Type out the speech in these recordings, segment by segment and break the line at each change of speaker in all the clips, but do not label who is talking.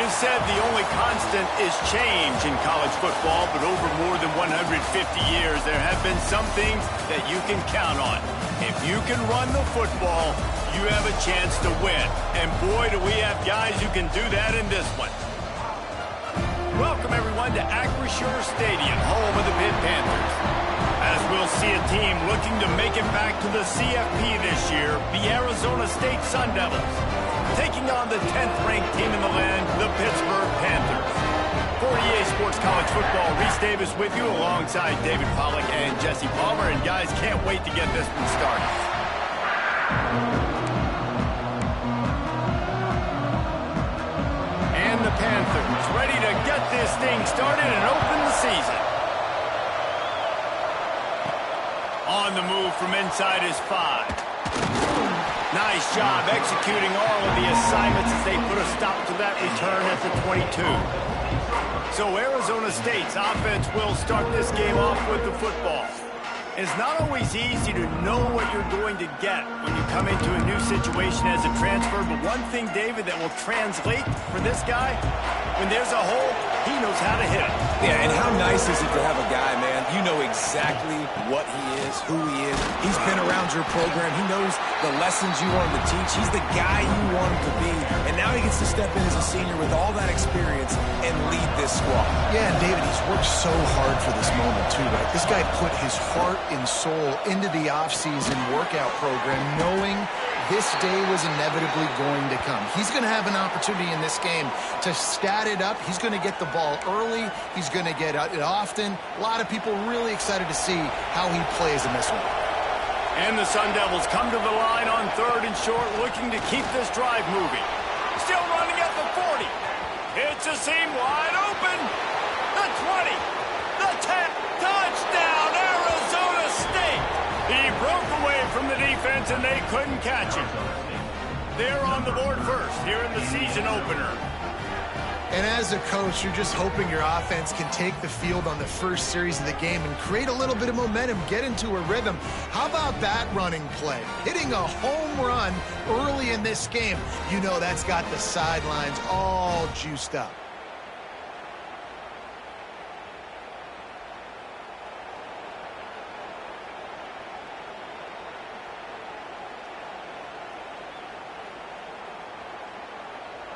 It is said the only constant is change in college football, but over more than 150 years, there have been some things that you can count on. If you can run the football, you have a chance to win. And boy, do we have guys who can do that in this one. Welcome, everyone, to Acrisure Stadium, home of the Pitt Panthers. As we'll see a team looking to make it back to the CFP this year, the Arizona State Sun Devils, taking on the 10th-ranked team in the land, the Pittsburgh Panthers. For EA Sports College Football, Reese Davis with you alongside David Pollack and Jesse Palmer. And guys, can't wait to get this one started. And the Panthers ready to get this thing started and open the season. On the move from inside is 5. Nice job executing all of the assignments as they put a stop to that return at the 22. So Arizona State's offense will start this game off with the football. It's not always easy to know what you're going to get when you come into a new situation as a transfer, but one thing, David, that will translate for this guy, when there's a hole, he knows how to hit it.
Yeah, and how nice is it to have a guy, man, you know exactly what he is, who he is. He's been around your program. He knows the lessons you want him to teach. He's the guy you want him to be. And now he gets to step in as a senior with all that experience and lead this squad.
Yeah, and David, he's worked so hard for this moment, too, right? This guy put his heart and soul into the offseason workout program, knowing this day was inevitably going to come. He's going to have an opportunity in this game to stat it up. He's going to get the ball early. He's going to get it often. A lot of people really excited to see how he plays in this one.
And the Sun Devils come to the line on 3rd and short, looking to keep this drive moving. Still running at the 40. It's a seam wide open. The 20. The 10. Touchdown, Arizona State. He broke away from the defense, and they couldn't catch him. They're on the board first here in the season opener.
And as a coach, you're just hoping your offense can take the field on the first series of the game and create a little bit of momentum, get into a rhythm. How about that running play? Hitting a home run early in this game. You know that's got the sidelines all juiced up.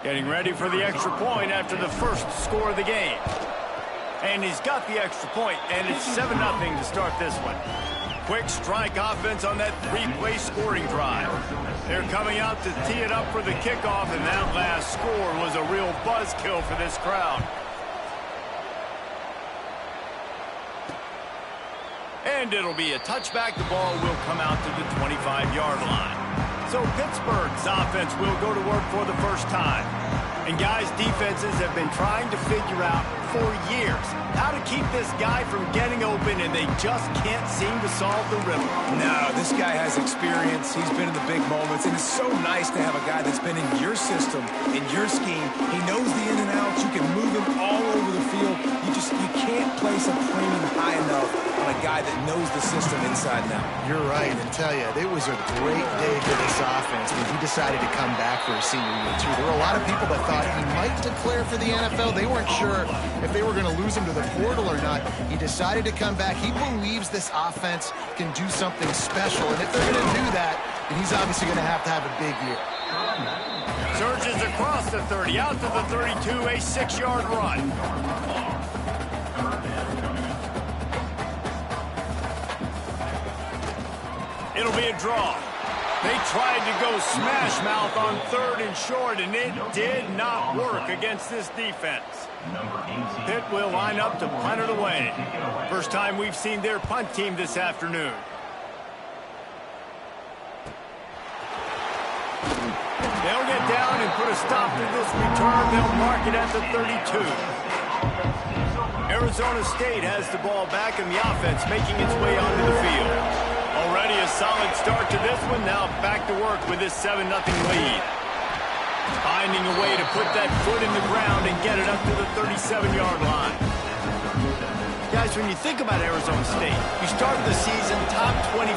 Getting ready for the extra point after the first score of the game. And he's got the extra point, and it's 7-0 to start this one. Quick strike offense on that 3-play scoring drive. They're coming out to tee it up for the kickoff, and that last score was a real buzzkill for this crowd. And it'll be a touchback. The ball will come out to the 25-yard line. So Pittsburgh's offense will go to work for the first time. And guys, defenses have been trying to figure out for years how to keep this guy from getting open, and they just can't seem to solve the riddle.
No, this guy has experience. He's been in the big moments, and it's so nice to have a guy that's been in your system, in your scheme. He knows the in and outs. You can move him all over the field. You can't place a premium high enough on a guy that knows the system inside and out.
You're right, and tell you, it was a great day for this offense when he decided to come back for his senior year, too. There were a lot of people that thought he might declare for the NFL. They weren't sure if they were going to lose him to the portal or not. He decided to come back. He believes this offense can do something special, and if they're going to do that, then he's obviously going to have a big year.
Surges across the 30, out to the 32, a 6-yard run. It'll be a draw. They tried to go smash mouth on 3rd and short, and it did not work against this defense. Pitt will line up to punt it away. First time we've seen their punt team this afternoon. They'll get down and put a stop to this return. They'll mark it at the 32. Arizona State has the ball back, and the offense making its way onto the field. Already a solid start to this one. Now back to work with this 7-0 lead. Finding a way to put that foot in the ground and get it up to the 37-yard line. Guys, when you think about Arizona State, you start the season top 25,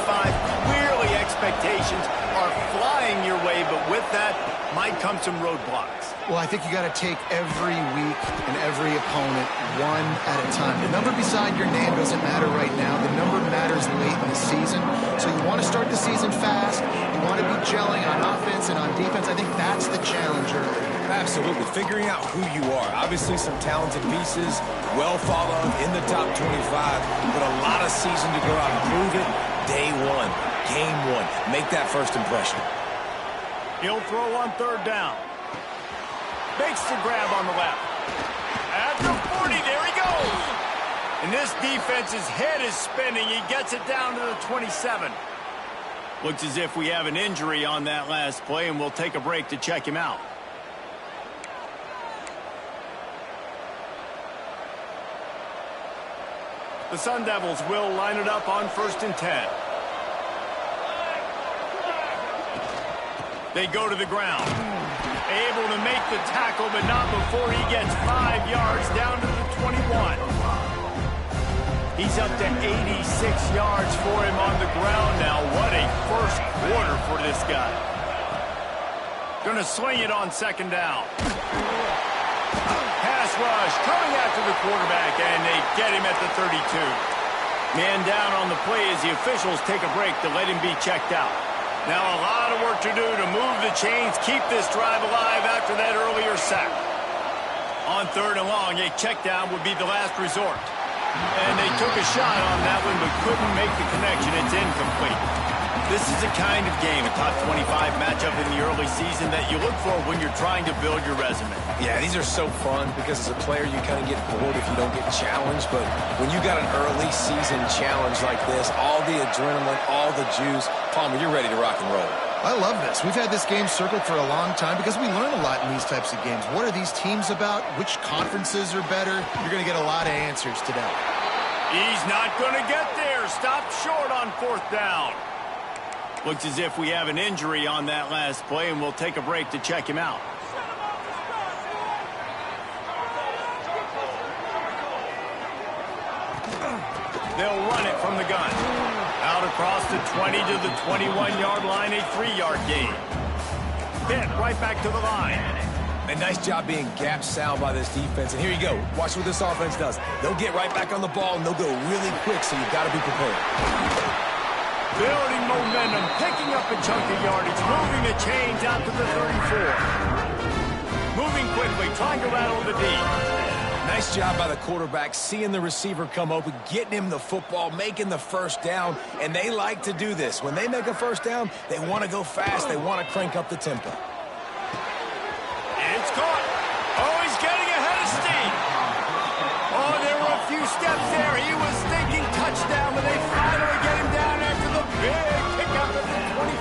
clearly expectations are flying your way, but with that might come some roadblocks.
Well, I think you got to take every week and every opponent one at a time. The number beside your name doesn't matter right now. The number matters late in the season. So you want to start the season fast. You want to be gelling on offense and on defense. I think that's the challenge early.
Absolutely. Figuring out who you are. Obviously some talented pieces, well thought of in the top 25, but a lot of season to go out and prove it. Day one, game one. Make that first impression.
He'll throw on third down. Makes the grab on the left. At the 40, there he goes. And this defense's head is spinning. He gets it down to the 27. Looks as if we have an injury on that last play, and we'll take a break to check him out. The Sun Devils will line it up on 1st and 10. They go to the ground. Able to make the tackle, but not before he gets 5 yards down to the 21. He's up to 86 yards for him on the ground now. What a first quarter for this guy. Gonna sling it on 2nd down. Pass rush coming after the quarterback, and they get him at the 32. Man down on the play as the officials take a break to let him be checked out. Now a lot of work to do to move the chains, keep this drive alive after that earlier sack. On 3rd and long, a check down would be the last resort. And they took a shot on that one, but couldn't make the connection. It's incomplete. This is the kind of game, a top 25 matchup in the early season, that you look for when you're trying to build your resume.
Yeah, these are so fun because as a player you kind of get bored if you don't get challenged, but when you got an early season challenge like this, all the adrenaline, all the juice, Palmer, you're ready to rock and roll.
I love this. We've had this game circled for a long time because we learn a lot in these types of games. What are these teams about? Which conferences are better? You're going to get a lot of answers today.
He's not going to get there. Stopped short on 4th down. Looks as if we have an injury on that last play, and we'll take a break to check him out. They'll run it from the gun. Out across the 20 to the 21-yard line, a 3-yard gain. Pitt right back to the line.
A nice job being gap sound by this defense. And here you go. Watch what this offense does. They'll get right back on the ball, and they'll go really quick, so you've got to be prepared.
Building momentum, picking up a chunk of yardage, moving the chains out to the 34. Moving quickly, trying to rattle the D.
Nice job by the quarterback, seeing the receiver come open, getting him the football, making the first down, and they like to do this. When they make a first down, they want to go fast. They want to crank up the tempo.
It's caught. Oh, he's getting ahead of steam. Oh, there were a few steps there. He was thinking touchdown, but they finally get him down after the big kick out of the 25.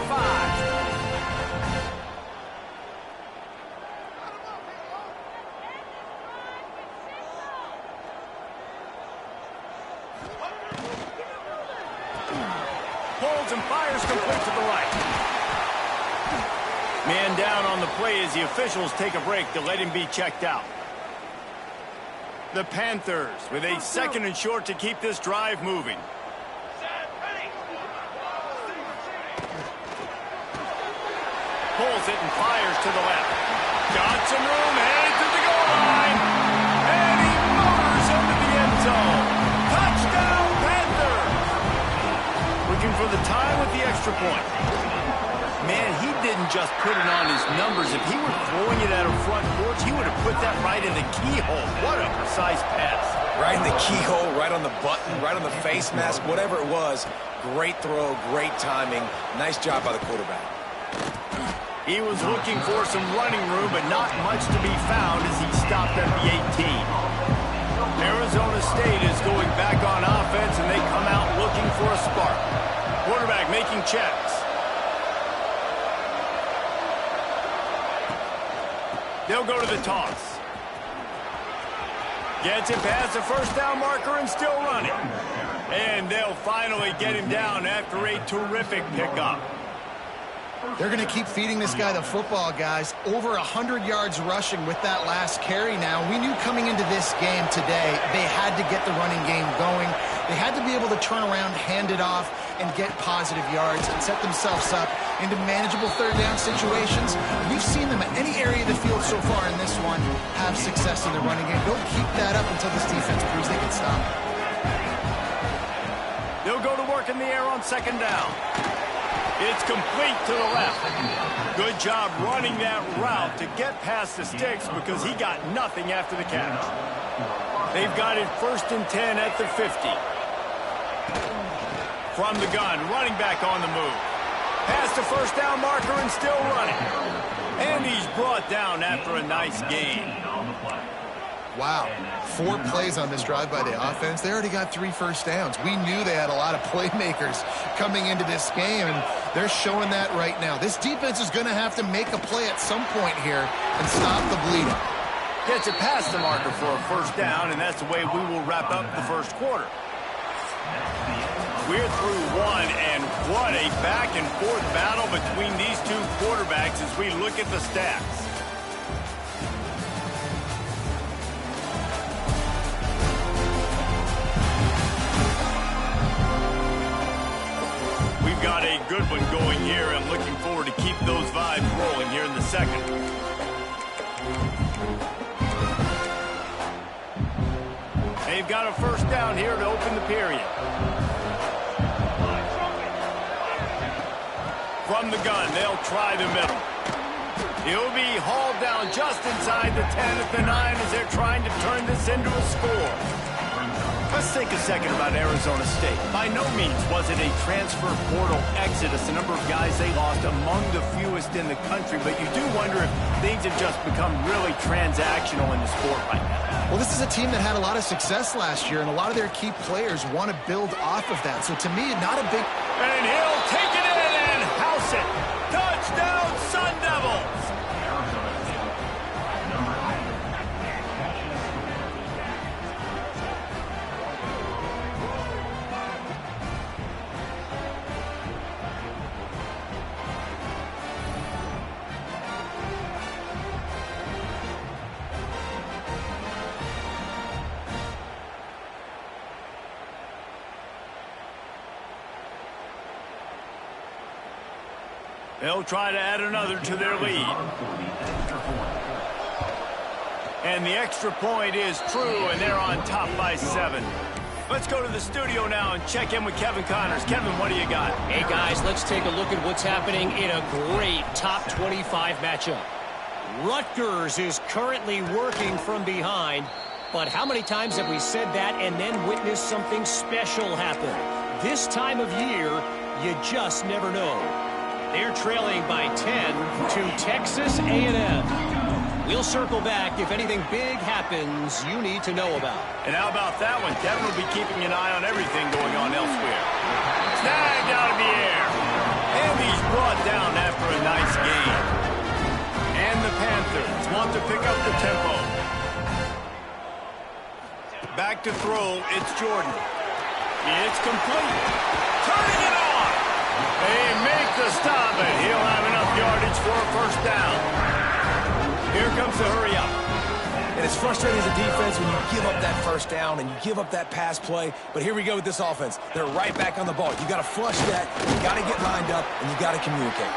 Pulls and fires complete to the right. Man down on the play as the officials take a break to let him be checked out. The Panthers with a 2nd and short to keep this drive moving. Pulls it and fires to the left. Got some room, headed to the goal line. And he motors into the end zone. Touchdown, Panthers! Looking for the tie with the extra point. Man, he didn't just put it on his numbers. If he were throwing it at a front porch, he would have put that right in the keyhole. What a precise pass.
Right in the keyhole, right on the button, right on the face mask, whatever it was. Great throw, great timing. Nice job by the quarterback.
He was looking for some running room, but not much to be found as he stopped at the 18. Arizona State is going back on offense, and they come out looking for a spark. Quarterback making checks. They'll go to the toss. Gets it past the first down marker and still running. And they'll finally get him down after a terrific pickup.
They're going to keep feeding this guy the football, guys. Over 100 yards rushing with that last carry now. We knew coming into this game today they had to get the running game going. They had to be able to turn around, hand it off, and get positive yards and set themselves up into manageable third down situations. We've seen them at any area of the field so far in this one have success in the running game. Don't keep that up until this defense proves they can stop it.
They'll go to work in the air on second down. It's complete to the left. Good job running that route to get past the sticks because he got nothing after the catch. They've got it 1st and 10 at the 50. From the gun, running back on the move. Past the first down marker and still running. And he's brought down after a nice gain.
Wow, 4 plays on this drive by the offense. They already got 3 first downs. We knew they had a lot of playmakers coming into this game, and they're showing that right now. This defense is going to have to make a play at some point here and stop the bleeding.
Gets it past the marker for a first down, and that's the way we will wrap up the first quarter. We're through one, and what a back-and-forth battle between these two quarterbacks as we look at the stats. We've got a good one going here, and looking forward to keep those vibes rolling here in the second. They've got a first down here to open the period. From the gun, they'll try the middle. He'll be hauled down just inside the 10 at the 9 as they're trying to turn this into a score. Let's think a second about Arizona State. By no means was it a transfer portal exodus, the number of guys they lost among the fewest in the country, but you do wonder if things have just become really transactional in the sport right now.
Well, this is a team that had a lot of success last year, and a lot of their key players want to build off of that. So to me, not a big...
And he'll take it in and house it. Touchdown, Sun Devils! They'll try to add another to their lead. And the extra point is true, and they're on top by 7. Let's go to the studio now and check in with Kevin Connors. Kevin, what do you got?
Hey, guys, let's take a look at what's happening in a great top 25 matchup. Rutgers is currently working from behind, but how many times have we said that and then witnessed something special happen? This time of year, you just never know. They're trailing by 10 to Texas A&M. We'll circle back if anything big happens you need to know about.
And how about that one? Kevin will be keeping an eye on everything going on elsewhere. Snagged out of the air. And he's brought down after a nice game. And the Panthers want to pick up the tempo. Back to throw, it's Jordan. It's complete. Turning it on. They make the stop, and he'll have enough yardage for a first down. Here comes the hurry up.
And it's frustrating as a defense when you give up that first down and you give up that pass play. But here we go with this offense. They're right back on the ball. You got to flush that, you got to get lined up, and you got to communicate.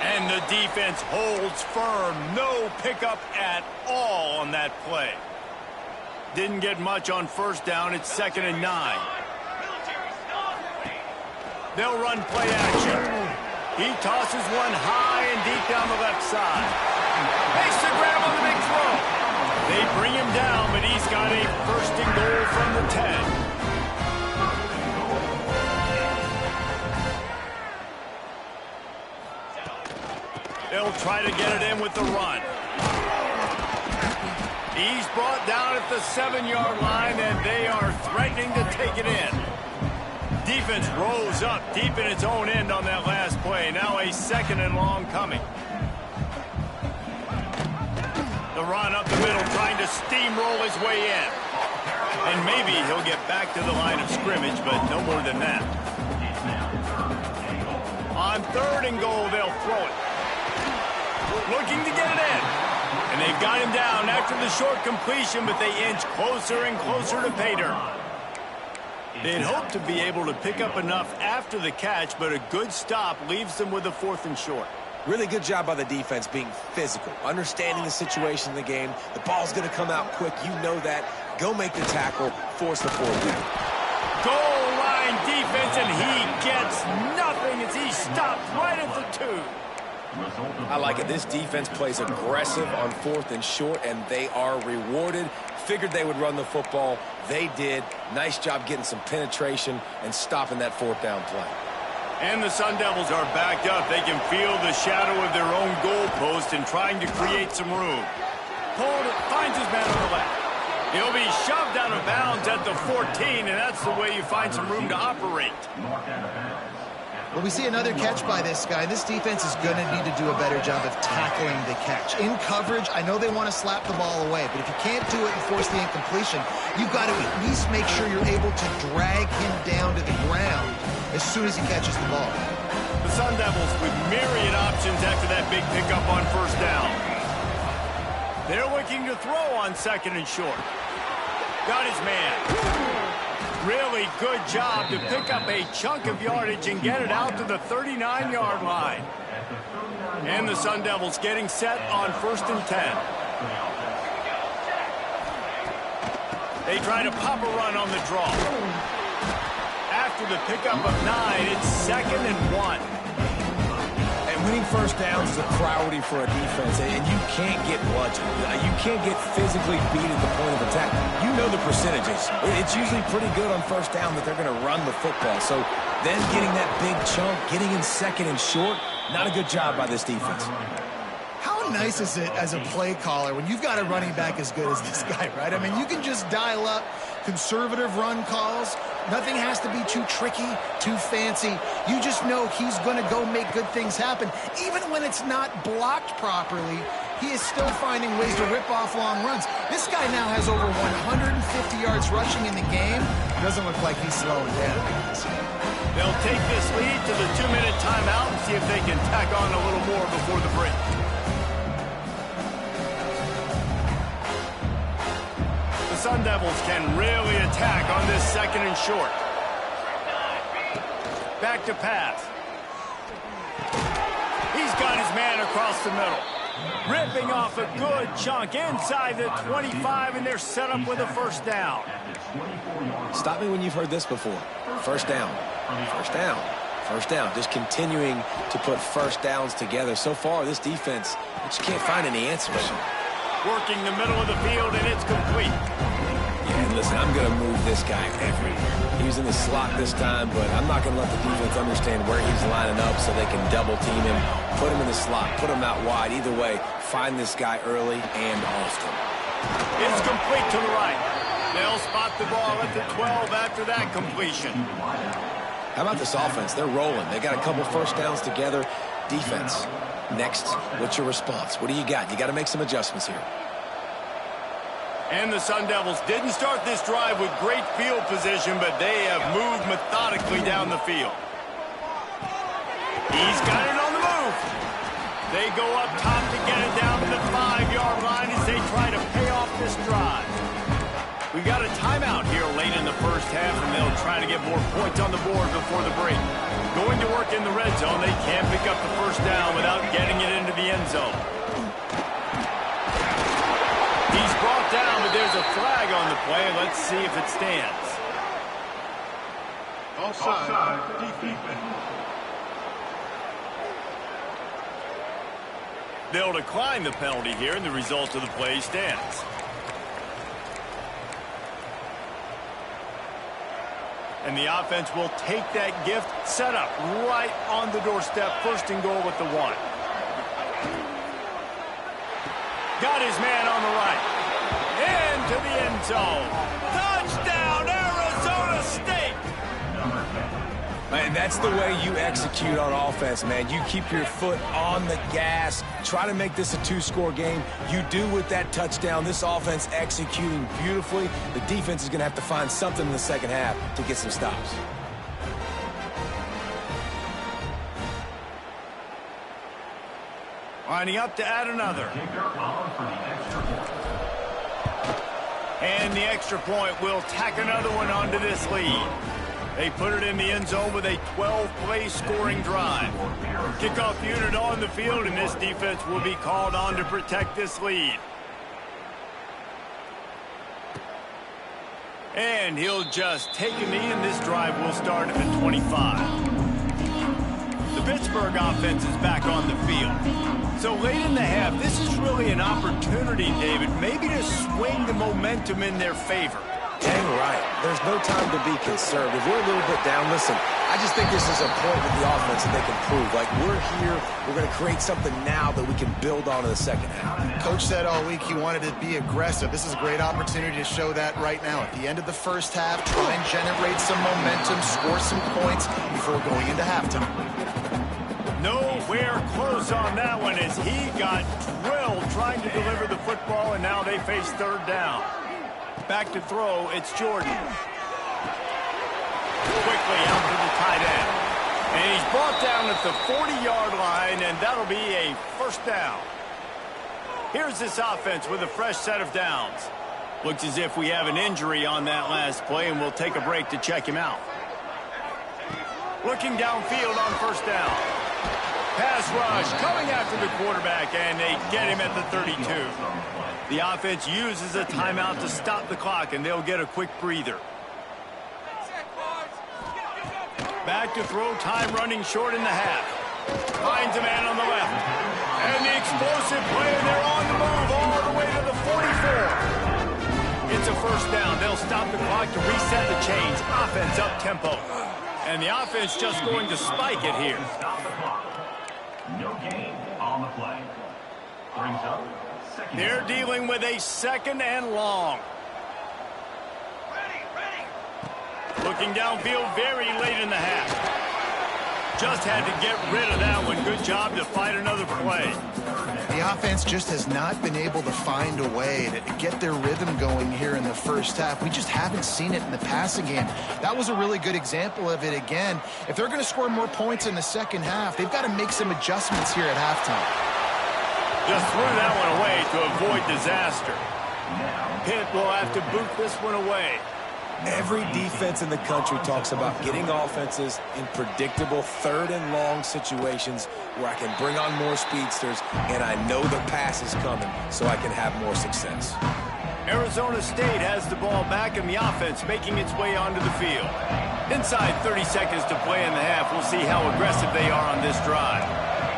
And the defense holds firm. No pickup at all on that play. Didn't get much on first down. It's 2nd and 9. They'll run play action. He tosses one high and deep down the left side. Makes the grab on the big throw. They bring him down, but he's got a 1st and goal from the 10. They'll try to get it in with the run. He's brought down at the 7-yard line, and they are threatening to take it in. Defense rose up deep in its own end on that last play. Now a 2nd and long coming. The run up the middle, trying to steamroll his way in. And maybe he'll get back to the line of scrimmage, but no more than that. On 3rd and goal, they'll throw it. Looking to get it in. And they've got him down after the short completion, but they inch closer and closer to pay dirt. They'd hope to be able to pick up enough after the catch, but a good stop leaves them with a 4th and short.
Really good job by the defense being physical, understanding the situation in the game. The ball's going to come out quick. You know that. Go make the tackle, force the 4th down.
Goal line defense, and he gets nothing as he stopped right at the 2.
I like it. This defense plays aggressive on 4th and short, and they are rewarded. Figured they would run the football. They did. Nice job getting some penetration and stopping that 4th down play.
And the Sun Devils are backed up. They can feel the shadow of their own goalpost and trying to create some room. Pollard finds his man on the left. He'll be shoved out of bounds at the 14, and that's the way you find some room to operate.
Well, we see another catch by this guy. This defense is going to need to do a better job of tackling the catch. In coverage, I know they want to slap the ball away, but if you can't do it and force the incompletion, you've got to at least make sure you're able to drag him down to the ground as soon as he catches the ball.
The Sun Devils with myriad options after that big pickup on 1st down. They're looking to throw on 2nd and short. Got his man. Really good job to pick up a chunk of yardage and get it out to the 39-yard line. And the Sun Devils getting set on 1st and 10. They try to pop a run on the draw. After the pickup of 9, it's 2nd and 1.
And winning 1st downs is a priority for a defense, and you can't get bludgeoned. You can't get physically beat at the point of attack. You know the percentages. It's usually pretty good on 1st down that they're going to run the football. So then getting that big chunk, getting in 2nd and short, not a good job by this defense.
How nice is it as a play caller when you've got a running back as good as this guy, right? I mean, you can just dial up conservative run calls. Nothing has to be too tricky, too fancy. You just know he's going to go make good things happen. Even when it's not blocked properly, he is still finding ways to rip off long runs. This guy now has over 150 yards rushing in the game. Doesn't look like he's slowing down.
They'll take this lead to the 2-minute timeout and see if they can tack on a little more before the break. The Sun Devils can really attack on this 2nd and short. Back to pass. He's got his man across the middle. Ripping off a good chunk inside the 25, and they're set up with a 1st down.
Stop me when you've heard this before. 1st down. 1st down. 1st down. Just continuing to put 1st downs together. So far, this defense, you just can't find any answers.
Working the middle of the field, and it's complete.
Yeah, and listen, I'm going to move this guy everywhere. He was in the slot this time, but I'm not going to let the defense understand where he's lining up so they can double team him, put him in the slot, put him out wide. Either way, find this guy early and often.
It's complete to the right. They'll spot the ball at the 12 after that completion.
How about this offense? They're rolling. They got a couple 1st downs together. Defense. Next, what's your response? What do you got? You got to make some adjustments here.
And the Sun Devils didn't start this drive with great field position, but they have moved methodically down the field. He's got it on the move. They go up top to get it down to the 5-yard line as they try to pay off this drive. We got a timeout here late in the 1st half, and they'll try to get more points on the board before the break. Going to work in the red zone, they can't pick up the 1st down without getting it into the end zone. He's brought down, but there's a flag on the play. Let's see if it stands.
Offside. Defense.
They'll decline the penalty here, and the result of the play stands. And the offense will take that gift, set up right on the doorstep, 1st and goal with the 1. Got his man on the right. Into the end zone. Touchdown, Arizona State!
Man, that's the way you execute on offense, man. You keep your foot on the gas. Try to make this a 2-score game. You do with that touchdown. This offense executing beautifully. The defense is going to have to find something in the 2nd half to get some stops.
Lining up to add another. And the extra point will tack another one onto this lead. They put it in the end zone with a 12-play scoring drive. Kickoff unit on the field, and this defense will be called on to protect this lead. And he'll just take a knee, and this drive will start at the 25. The Pittsburgh offense is back on the field. So late in the half, this is really an opportunity, David, maybe to swing the momentum in their favor.
Dang right. There's no time to be conservative. We're a little bit down. Listen, I just think this is a point with the offense that they can prove. Like, we're here, we're going to create something now that we can build on in the second half.
Coach said all week he wanted to be aggressive. This is a great opportunity to show that right now. At the end of the first half, try and generate some momentum, score some points before going into halftime.
Nowhere close on that one as he got drilled trying to deliver the football, and now they face third down. Back to throw, it's Jordan. Quickly out to the tight end. And he's brought down at the 40-yard line, and that'll be a first down. Here's this offense with a fresh set of downs. Looks as if we have an injury on that last play, and we'll take a break to check him out. Looking downfield on first down. Pass rush coming after the quarterback, and they get him at the 32. The offense uses a timeout to stop the clock, and they'll get a quick breather. Back to throw, time running short in the half. Finds a man on the left. And the explosive play, and they're on the move all the way to the 44. It's a first down. They'll stop the clock to reset the chains. Offense up tempo. And the offense just going to spike it here.
No gain on the play. Brings up second.
They're dealing with a second and long. Looking downfield very late in the half. Just had to get rid of that one. Good job to fight another play.
The offense just has not been able to find a way to get their rhythm going here in the first half. We just haven't seen it in the passing game. That was a really good example of it again. If they're going to score more points in the second half, they've got to make some adjustments here at halftime.
Just threw that one away to avoid disaster. Pitt will have to boot this one away.
Every defense in the country talks about getting offenses in predictable third and long situations where I can bring on more speedsters and I know the pass is coming so I can have more success.
Arizona State has the ball back and the offense making its way onto the field. Inside 30 seconds to play in the half, we'll see how aggressive they are on this drive.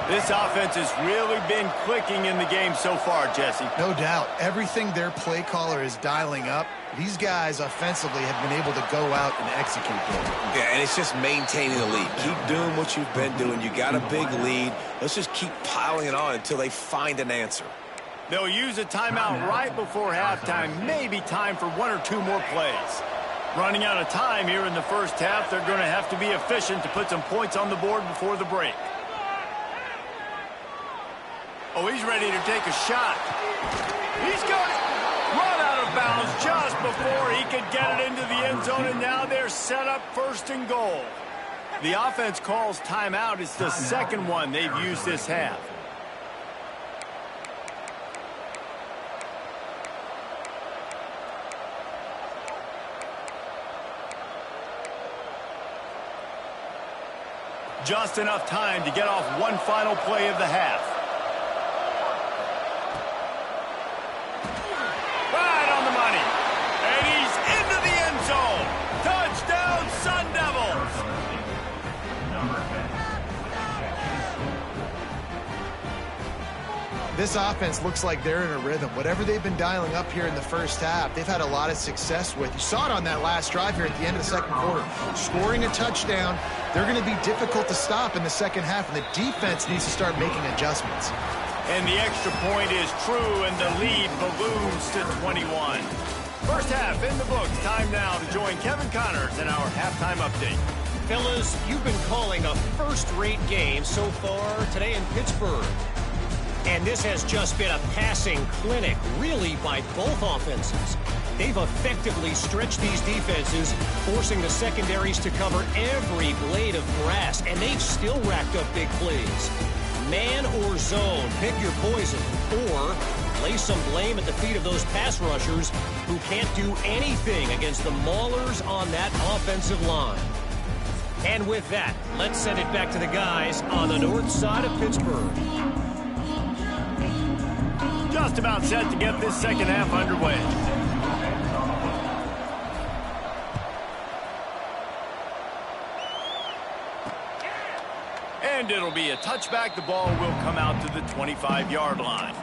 This offense has really been clicking in the game so far, Jesse.
No doubt. Everything their play caller is dialing up, these guys offensively have been able to go out and execute them.
Yeah, and it's just maintaining the lead. Keep doing what you've been doing. You got a big lead. Let's just keep piling it on until they find an answer.
They'll use a timeout right before halftime. Maybe time for one or two more plays. Running out of time here in the first half, they're going to have to be efficient to put some points on the board before the break. Oh, he's ready to take a shot. He's got it. Run out of bounds just before he could get it into the end zone, and now they're set up first and goal. The offense calls timeout. It's the second one they've used this half. Just enough time to get off one final play of the half. Right on the money. And he's into the end zone. Touchdown, Sun Devils.
This offense looks like they're in a rhythm. Whatever they've been dialing up here in the first half, they've had a lot of success with. You saw it on that last drive here at the end of the second quarter. Scoring a touchdown, they're going to be difficult to stop in the second half, and the defense needs to start making adjustments.
And the extra point is true, and the lead balloons to 21. First half in the books. Time now to join Kevin Connors in our halftime update.
Fellas, you've been calling a first-rate game so far today in Pittsburgh. And this has just been a passing clinic, really, by both offenses. They've effectively stretched these defenses, forcing the secondaries to cover every blade of grass, and they've still racked up big plays. Man or zone, pick your poison. Or lay some blame at the feet of those pass rushers who can't do anything against the maulers on that offensive line. And with that, let's send it back to the guys on the north side of Pittsburgh.
Just about set to get this second half underway. And it'll be a touchback. The ball will come out to the 25-yard line.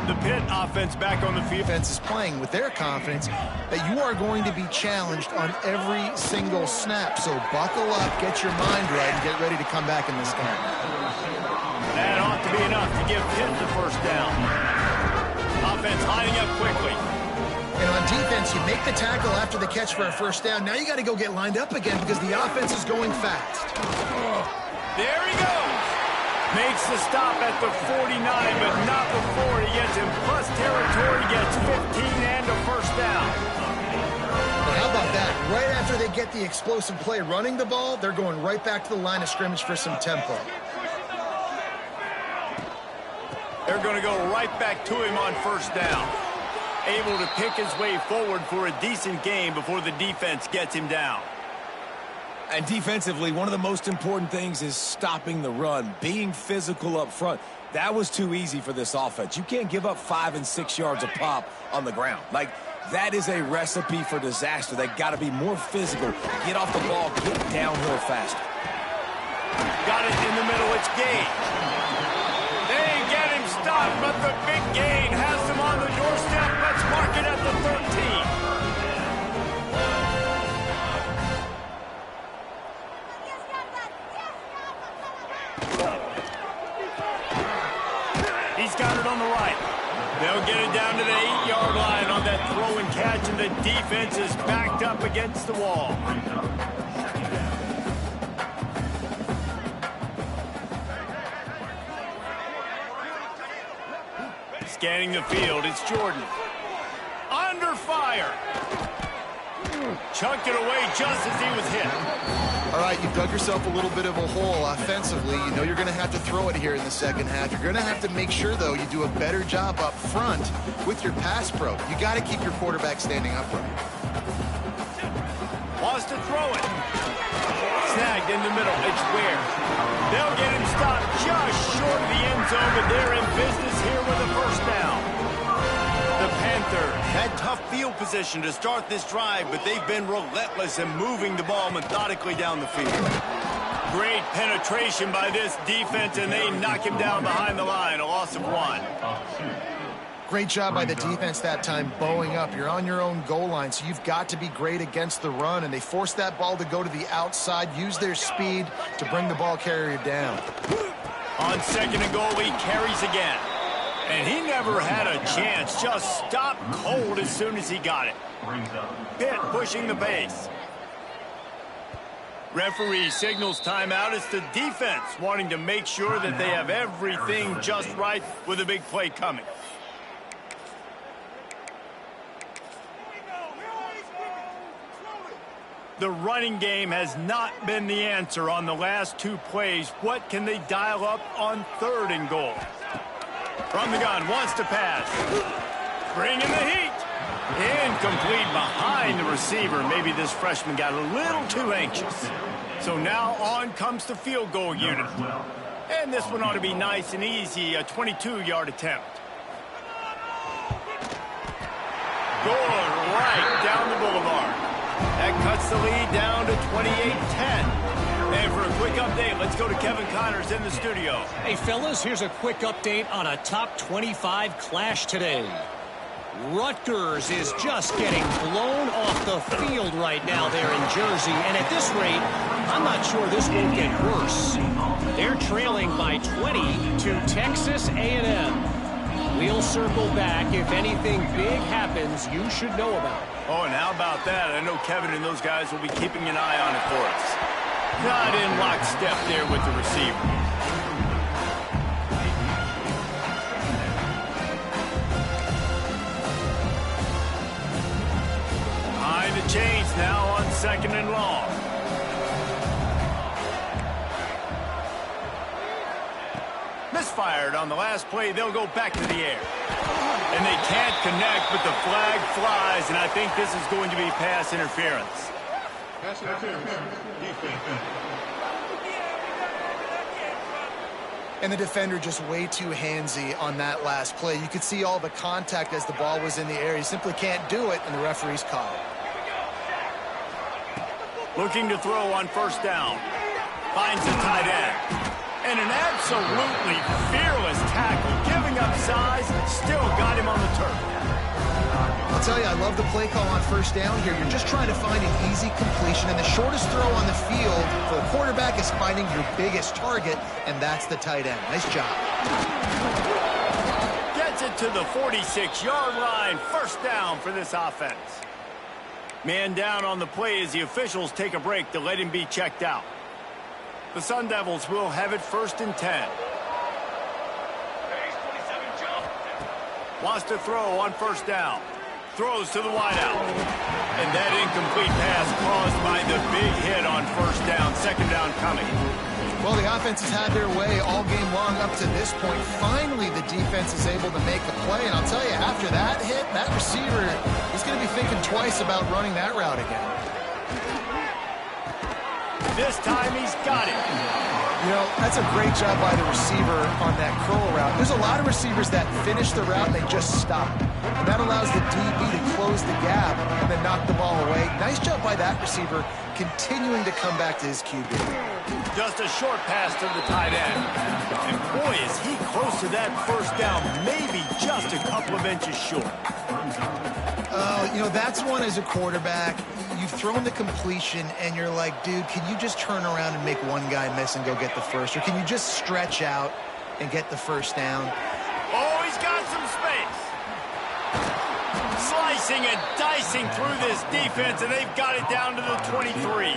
The Pitt offense back on the field.
Defense is playing with their confidence that you are going to be challenged on every single snap. So buckle up, get your mind right, and get ready to come back in this game.
That ought to be enough to give Pitt the first down. Offense lining up quickly.
And on defense, you make the tackle after the catch for a first down. Now you got to go get lined up again because the offense is going fast.
There he goes. Makes the stop at the 49, but not before he gets in plus territory, gets 15 and a first down.
Now how about that? Right after they get the explosive play running the ball, they're going right back to the line of scrimmage for some tempo.
They're going to go right back to him on first down. Able to pick his way forward for a decent game before the defense gets him down.
And defensively, one of the most important things is stopping the run, being physical up front. That was too easy for this offense. You can't give up 5 and 6 yards a pop on the ground. Like, that is a recipe for disaster. They got to be more physical, get off the ball, get downhill faster.
Got it in the middle, it's Gage. They get him stopped, but the big gain has him on the doorstep. Let's mark it at the 13. He's got it on the right. They'll get it down to the 8-yard line on that throw and catch, and the defense is backed up against the wall. Scanning the field, it's Jordan. Under fire. Chucked it away just as he was hit.
All right, you've dug yourself a little bit of a hole offensively. You know you're going to have to throw it here in the second half. You're going to have to make sure, though, you do a better job up front with your pass pro. You got to keep your quarterback standing upright.
Wants to throw it. Snagged in the middle. It's Ware. They'll get him stopped just short of the end zone, but they're in business here with a first down. The Panthers had tough field position to start this drive, but they've been relentless in moving the ball methodically down the field. Great penetration by this defense, and they knock him down behind the line. A loss of 1.
Great job by the defense that time, bowing up. You're on your own goal line, so you've got to be great against the run, and they forced that ball to go to the outside, use their speed to bring the ball carrier down.
On second and goal, he carries again. And he never had a chance, just stopped cold as soon as he got it. Pitt pushing the pace. Referee signals timeout. It's the defense wanting to make sure that they have everything just right with a big play coming. The running game has not been the answer on the last 2 plays. What can they dial up on third and goal? From the gun, wants to pass. Bringing the heat. Incomplete behind the receiver. Maybe this freshman got a little too anxious. So now on comes the field goal unit. And this one ought to be nice and easy, a 22-yard attempt. Going right down the boulevard. That cuts the lead down to 28-10. And for a quick update, let's go to Kevin Connors in the studio.
Hey, fellas, here's a quick update on a top 25 clash today. Rutgers is just getting blown off the field right now there in Jersey. And at this rate, I'm not sure this won't get worse. They're trailing by 20 to Texas A&M. We'll circle back. If anything big happens, you should know about it.
Oh, and how about that? I know Kevin and those guys will be keeping an eye on it for us. Not in lockstep there with the receiver. Behind the chains now on second and long. fired. On the last play, they'll go back to the air. And they can't connect, but the flag flies, and I think this is going to be pass interference.
Pass interference. Defense.
And the defender just way too handsy on that last play. You could see all the contact as the ball was in the air. He simply can't do it, and the referee's caught it.
Looking to throw on first down. Finds the tight end. And an absolutely fearless tackle. Giving up size, still got him on the turf.
I'll tell you, I love the play call on first down here. You're just trying to find an easy completion, and the shortest throw on the field for the quarterback is finding your biggest target, and that's the tight end. Nice job.
Gets it to the 46-yard line. First down for this offense. Man down on the play as the officials take a break to let him be checked out. The Sun Devils will have it 1st and 10. Wants to throw on first down. Throws to the wideout. And that incomplete pass caused by the big hit on first down. Second down coming.
Well, the offense has had their way all game long up to this point. Finally, the defense is able to make a play. And I'll tell you, after that hit, that receiver, he's going to be thinking twice about running that route again.
This time he's got it.
You know, that's a great job by the receiver on that curl route. There's a lot of receivers that finish the route and they just stop. And that allows the DB to close the gap and then knock the ball away. Nice job by that receiver, continuing to come back to his QB.
Just a short pass to the tight end. And boy, is he close to that first down, maybe just a couple of inches short.
You know, that's one as a quarterback. You've thrown the completion, and you're like, dude, can you just turn around and make one guy miss and go get the first? Or can you just stretch out and get the first down?
Oh, he's got some space. Slicing and dicing through this defense, and they've got it down to the 23.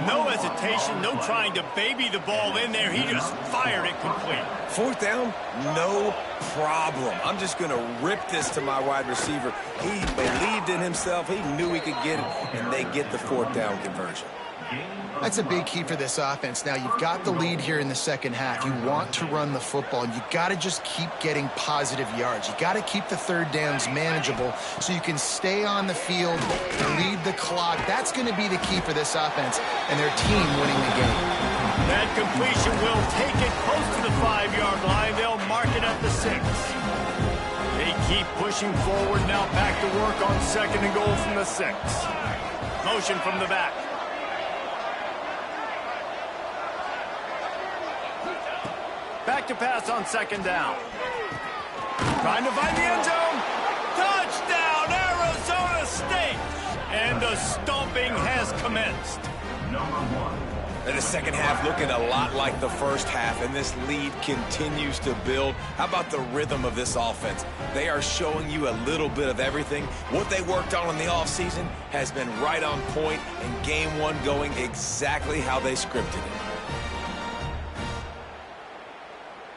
No hesitation, no trying to baby the ball in there. He just fired it complete.
Fourth down, no problem. I'm just going to rip this to my wide receiver. He believed in himself. He knew he could get it, and they get the fourth down conversion.
That's a big key for this offense. Now, you've got the lead here in the second half. You want to run the football, and you got to just keep getting positive yards. You got to keep the third downs manageable so you can stay on the field, lead the clock. That's going to be the key for this offense and their team winning the game.
That completion will take it close to the 5-yard line. They'll mark it at the 6. They keep pushing forward now, back to work on 2nd and goal from the 6. Motion from the back. Back to pass on 2nd down. Trying to find the end zone. Touchdown, Arizona State! And the stomping has commenced.
And the second half looking a lot like the first half, and this lead continues to build. How about the rhythm of this offense? They are showing you a little bit of everything. What they worked on in the offseason has been right on point, and game one going exactly how they scripted it.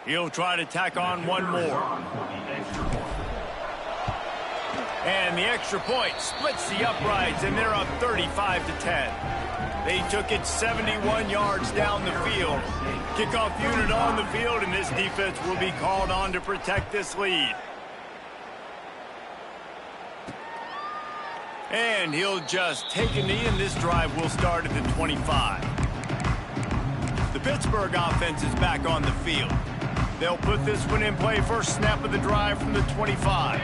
He'll try to tack on one more. And the extra point splits the uprights, and they're up 35-10. They took it 71 yards down the field. Kickoff unit on the field, and this defense will be called on to protect this lead. And he'll just take a knee, and this drive will start at the 25. The Pittsburgh offense is back on the field. They'll put this one in play. First snap of the drive from the 25.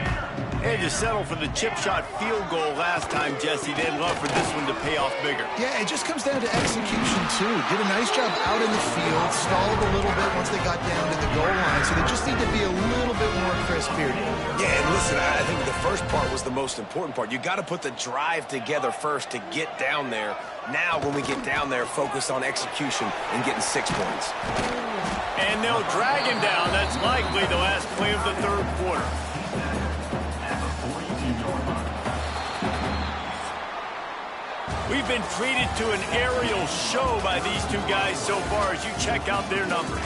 They had to settle for the chip shot field goal last time, Jesse. They'd love for this one to pay off bigger.
Yeah, it just comes down to execution, too. Did a nice job out in the field, stalled a little bit once they got down to the goal line, so they just need to be a little bit more crisp here.
Yeah, and listen, I think the first part was the most important part. You got to put the drive together first to get down there. Now, when we get down there, focus on execution and getting 6 points.
And they'll drag him down. That's likely the last play of the third quarter. We've been treated to an aerial show by these two guys so far as you check out their numbers.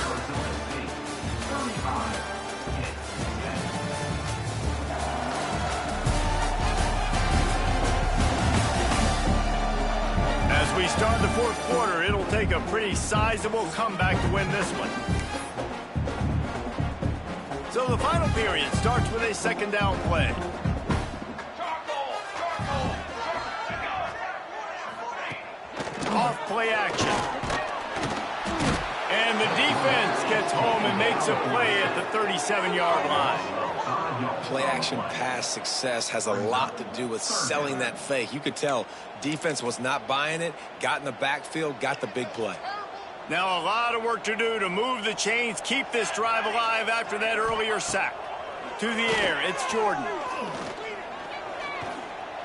As we start the fourth quarter, it'll take a pretty sizable comeback to win this one. So the final period starts with a second down play. Off play action. And the defense gets home and makes a play at the 37-yard line.
Play action pass success has a lot to do with selling that fake. You could tell defense was not buying it, got in the backfield, got the big play.
Now a lot of work to do to move the chains, keep this drive alive after that earlier sack. To the air, it's Jordan.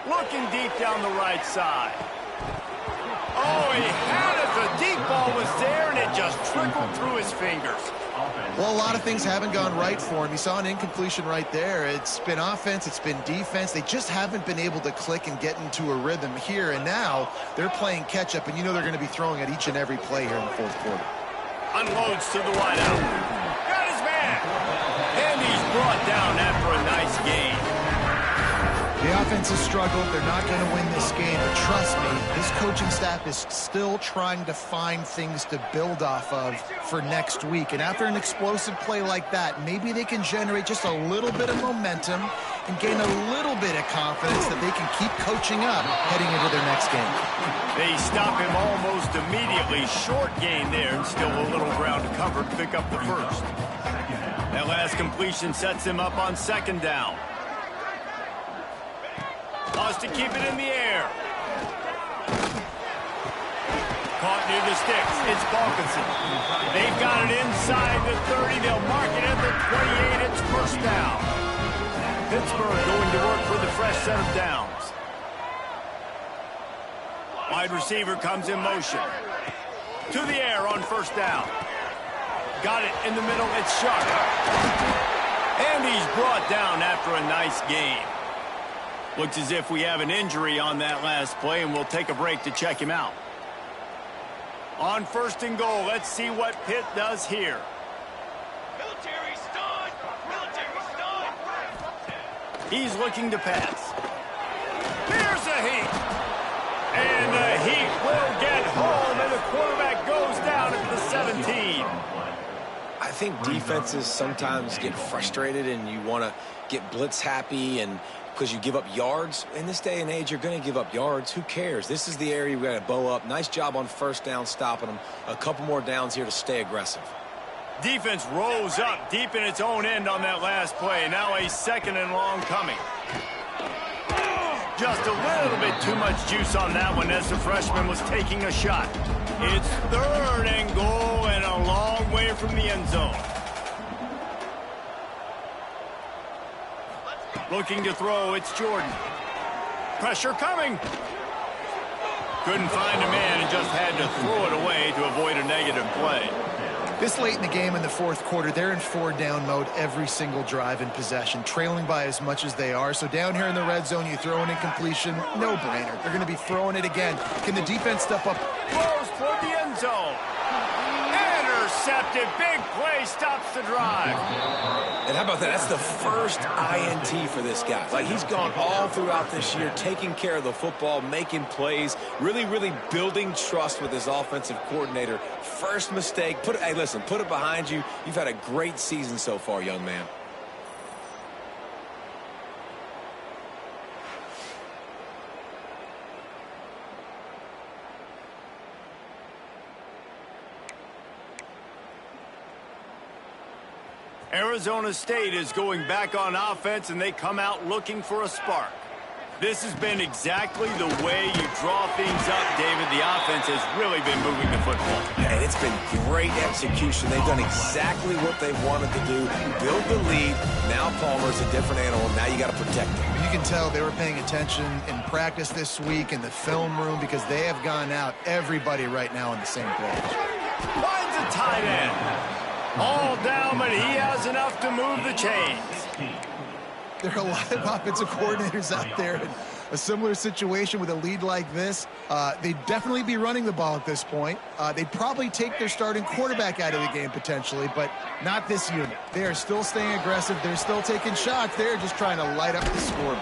Looking deep down the right side. Oh, he had it. The deep ball was there, and it just trickled through his fingers.
Well, a lot of things haven't gone right for him. You saw an incompletion right there. It's been offense, it's been defense. They just haven't been able to click and get into a rhythm here. And now they're playing catch-up, and you know they're going to be throwing at each and every play here in the fourth quarter.
Unloads to the wideout. Got his man. And he's brought down after a nice gain.
The offense has struggled. They're not going to win this game. But trust me, this coaching staff is still trying to find things to build off of for next week. And after an explosive play like that, maybe they can generate just a little bit of momentum and gain a little bit of confidence that they can keep coaching up heading into their next game.
They stop him almost immediately. Short gain there, and still a little ground to cover to pick up the first. That last completion sets him up on second down. Wants to keep it in the air. Caught near the sticks. It's Balkinson. They've got it inside the 30. They'll mark it at the 28. It's first down. Pittsburgh going to work with a fresh set of downs. Wide receiver comes in motion. To the air on first down. Got it in the middle. It's Sharp. And he's brought down after a nice gain. Looks as if we have an injury on that last play, and we'll take a break to check him out. On first and goal, let's see what Pitt does here.
Military stun! Military stun!
He's looking to pass. There's a heat. And the heat will get home, and the quarterback goes down at the 17.
I think defenses sometimes get frustrated and you want to get blitz happy and because you give up yards. In this day and age, you're going to give up yards. Who cares? This is the area we got to bow up. Nice job on first down stopping them. A couple more downs here to stay aggressive.
Defense rose up deep in its own end on that last play. Now a second and long coming. Just a little bit too much juice on that one as the freshman was taking a shot. It's third and goal and a long way from the end zone. Looking to throw, it's Jordan. Pressure coming. Couldn't find a man and just had to throw it away to avoid a negative play.
This late in the game in the fourth quarter, they're in four-down mode every single drive in possession, trailing by as much as they are. So down here in the red zone, you throw an incompletion, no-brainer. They're going to be throwing it again. Can the defense step up?
Throws toward the end zone. Intercepted. Big play stops the drive.
And how about that? That's the first INT for this guy. Like, he's gone all throughout this year, taking care of the football, making plays, really, really building trust with his offensive coordinator. First mistake. Hey, listen, put it behind you. You've had a great season so far, young man.
Arizona State is going back on offense, and they come out looking for a spark. This has been exactly the way you draw things up, David. The offense has really been moving the football.
And it's been great execution. They've done exactly what they wanted to do. Build the lead. Now Palmer's a different animal. Now you got to protect him.
You can tell they were paying attention in practice this week in the film room because they have gone out, everybody right now on the same page.
Finds a tight end. All down, but he has enough to move the chains.
There are a lot of offensive coordinators out there in a similar situation with a lead like this. They'd definitely be running the ball at this point. They'd probably take their starting quarterback out of the game potentially, but not this unit. They are still staying aggressive. They're still taking shots. They're just trying to light up the scoreboard.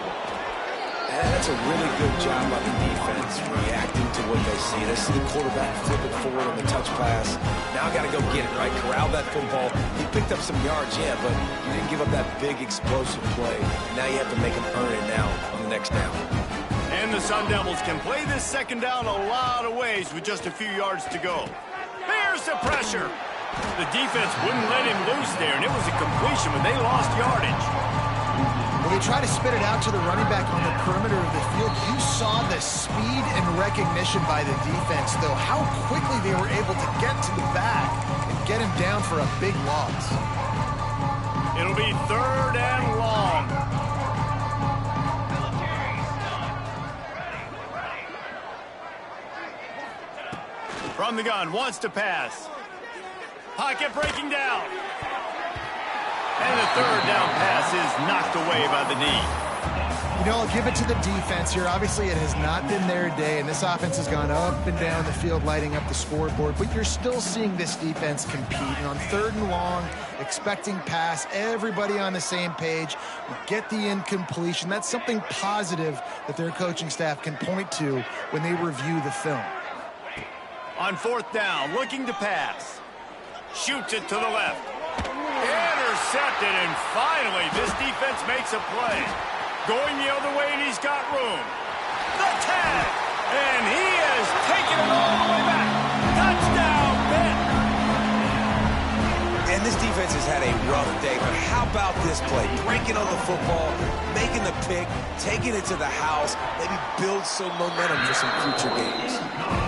And that's a really good job by the defense reacting to what they see. They see the quarterback flip it forward on the touch pass. Now got to go get it, right? Corral that football. He picked up some yards, yeah, but you didn't give up that big explosive play. Now you have to make him earn it now on the next down.
And the Sun Devils can play this second down a lot of ways with just a few yards to go. Here's the pressure. The defense wouldn't let him loose there, and it was a completion, but they lost yardage.
When they try to spit it out to the running back on the perimeter of the field, you saw the speed and recognition by the defense, though, how quickly they were able to get to the back and get him down for a big loss.
It'll be 3rd and long. From the gun, wants to pass. Pocket breaking down. And the 3rd down pass is knocked away by the knee.
You know, I'll give it to the defense here. Obviously, it has not been their day, and this offense has gone up and down the field, lighting up the scoreboard. But you're still seeing this defense compete. And on 3rd and long, expecting pass, everybody on the same page, get the incompletion. That's something positive that their coaching staff can point to when they review the film.
On 4th down, looking to pass. Shoots it to the left. Intercepted, and finally, this defense makes a play. Going the other way, and he's got room. The tag, and he has taken it all the way back. Touchdown, Pitt.
And this defense has had a rough day, but how about this play? Breaking on the football, making the pick, taking it to the house, maybe build some momentum for some future games.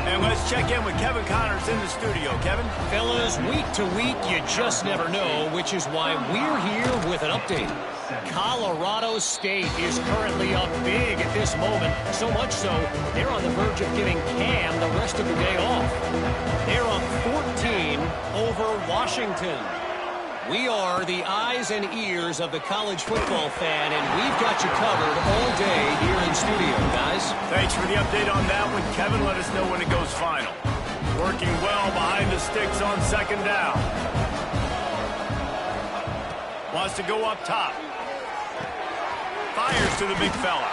And let's check in with Kevin Connors in the studio. Kevin?
Fellas, week to week, you just never know, which is why we're here with an update. Colorado State is currently up big at this moment, so much so they're on the verge of giving Cam the rest of the day off. They're up 14 over Washington. We are the eyes and ears of the college football fan, and we've got you covered all day here in studio, guys.
Thanks for the update on that one, Kevin. Let us know when it goes final. Working well behind the sticks on 2nd down. Wants to go up top. Fires to the big fella.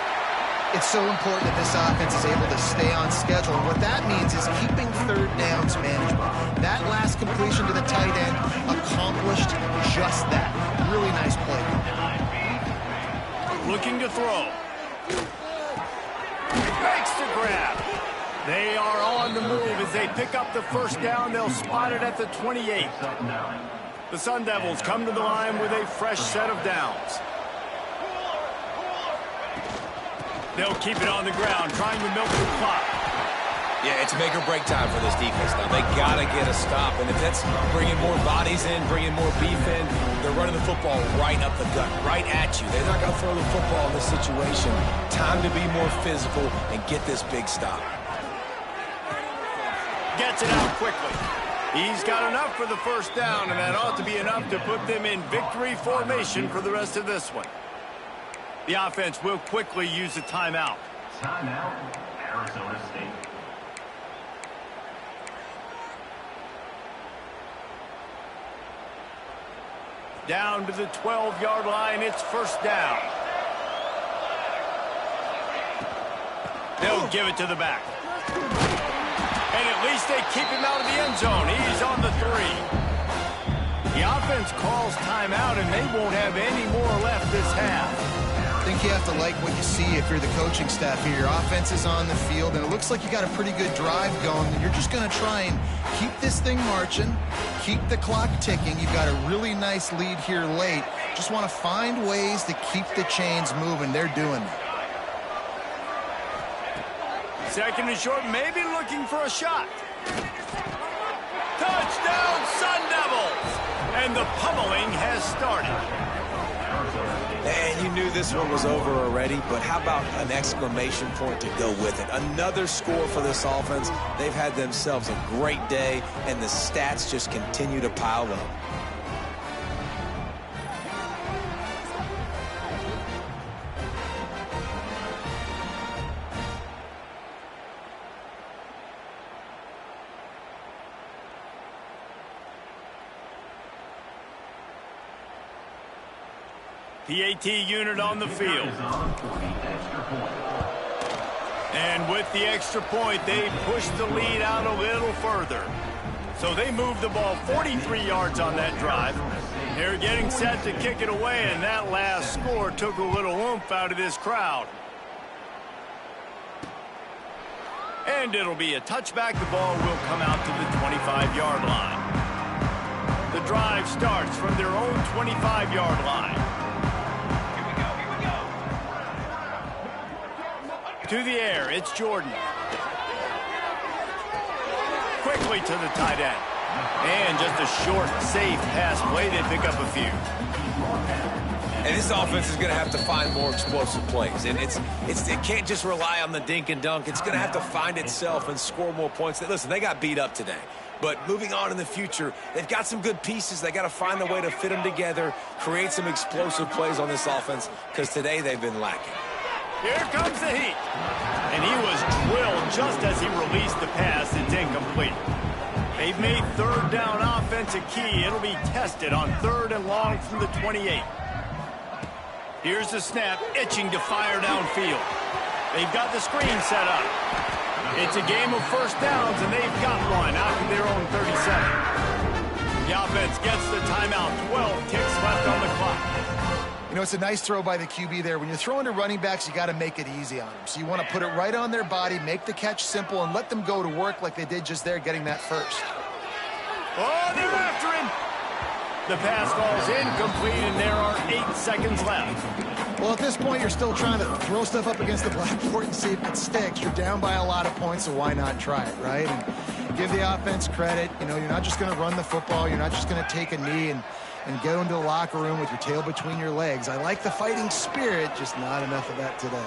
It's so important that this offense is able to stay on schedule. And what that means is keeping 3rd downs manageable. That last completion to the tight end accomplished just that. Really nice play.
Looking to throw. Makes the grab. They are on the move as they pick up the 1st down. They'll spot it at the 28. The Sun Devils come to the line with a fresh set of downs. They'll keep it on the ground, trying to milk the clock.
Yeah, it's make or break time for this defense now. They got to get a stop, and if that's bringing more bodies in, bringing more beef in, they're running the football right up the gut, right at you. They're not going to throw the football in this situation. Time to be more physical and get this big stop.
Gets it out quickly. He's got enough for the 1st down, and that ought to be enough to put them in victory formation for the rest of this one. The offense will quickly use a timeout.
Timeout, Arizona State.
Down to the 12-yard line, it's 1st down. They'll give it to the back. And at least they keep him out of the end zone. He's on the 3. The offense calls timeout, and they won't have any more left this half.
I think you have to like what you see if you're the coaching staff here. Your offense is on the field, and it looks like you got a pretty good drive going. And you're just going to try and keep this thing marching, keep the clock ticking. You've got a really nice lead here late. Just want to find ways to keep the chains moving. They're doing it.
2nd and short, maybe looking for a shot. Touchdown, Sun Devils! And the pummeling has started.
And you knew this one was over already, but how about an exclamation point to go with it? Another score for this offense. They've had themselves a great day, and the stats just continue to pile up.
PAT unit on the field. And with the extra point, they pushed the lead out a little further. So they moved the ball 43 yards on that drive. They're getting set to kick it away, and that last score took a little oomph out of this crowd. And it'll be a touchback. The ball will come out to the 25-yard line. The drive starts from their own 25-yard line. To the air, it's Jordan. Quickly to the tight end. And just a short, safe pass play. They pick up a few.
And this offense is going to have to find more explosive plays. And it can't just rely on the dink and dunk. It's going to have to find itself and score more points. Listen, they got beat up today. But moving on in the future, they've got some good pieces. They got to find a way to fit them together, create some explosive plays on this offense, because today they've been lacking.
Here comes the heat. And he was drilled just as he released the pass. It's incomplete. They've made third down offense a key. It'll be tested on 3rd and long from the 28. Here's the snap, itching to fire downfield. They've got the screen set up. It's a game of first downs, and they've got one out of their own 37. The offense gets the timeout. 12 ticks left on the clock.
You know, it's a nice throw by the QB there. When you're throwing to running backs, you got to make it easy on them. So you want to put it right on their body, make the catch simple, and let them go to work like they did just there, getting that first.
Oh, they're after him. The pass falls incomplete, and there are 8 seconds left.
Well, at this point, you're still trying to throw stuff up against the blackboard and see if it sticks. You're down by a lot of points, so why not try it, right? And give the offense credit. You know, you're not just going to run the football. You're not just going to take a knee and go into the locker room with your tail between your legs. I like the fighting spirit, just not enough of that today.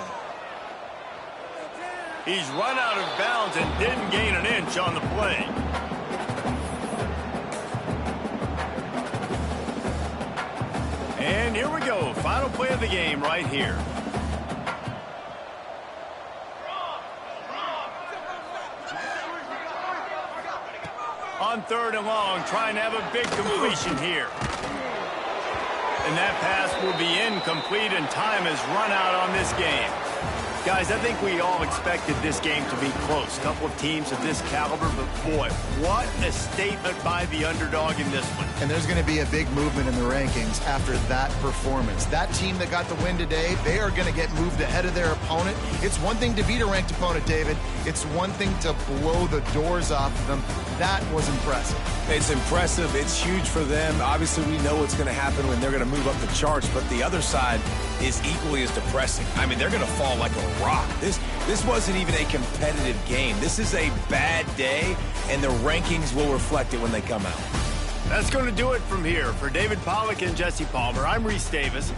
He's run out of bounds and didn't gain an inch on the play. And here we go. Final play of the game right here. On 3rd and long, trying to have a big completion here. And that pass will be incomplete, and time has run out on this game. Guys, I think we all expected this game to be close. A couple of teams of this caliber, but boy, what a statement by the underdog in this one.
And there's going to be a big movement in the rankings after that performance. That team that got the win today, they are going to get moved ahead of their opponent. It's one thing to beat a ranked opponent, David. It's one thing to blow the doors off of them. That was impressive.
It's impressive. It's huge for them. Obviously, we know what's going to happen when they're going to move up the charts, but the other side is equally as depressing. I mean, they're going to fall like a rock. This wasn't even a competitive game. This is a bad day, and the rankings will reflect it when they come out.
That's going to do it from here. For David Pollack and Jesse Palmer, I'm Reese Davis.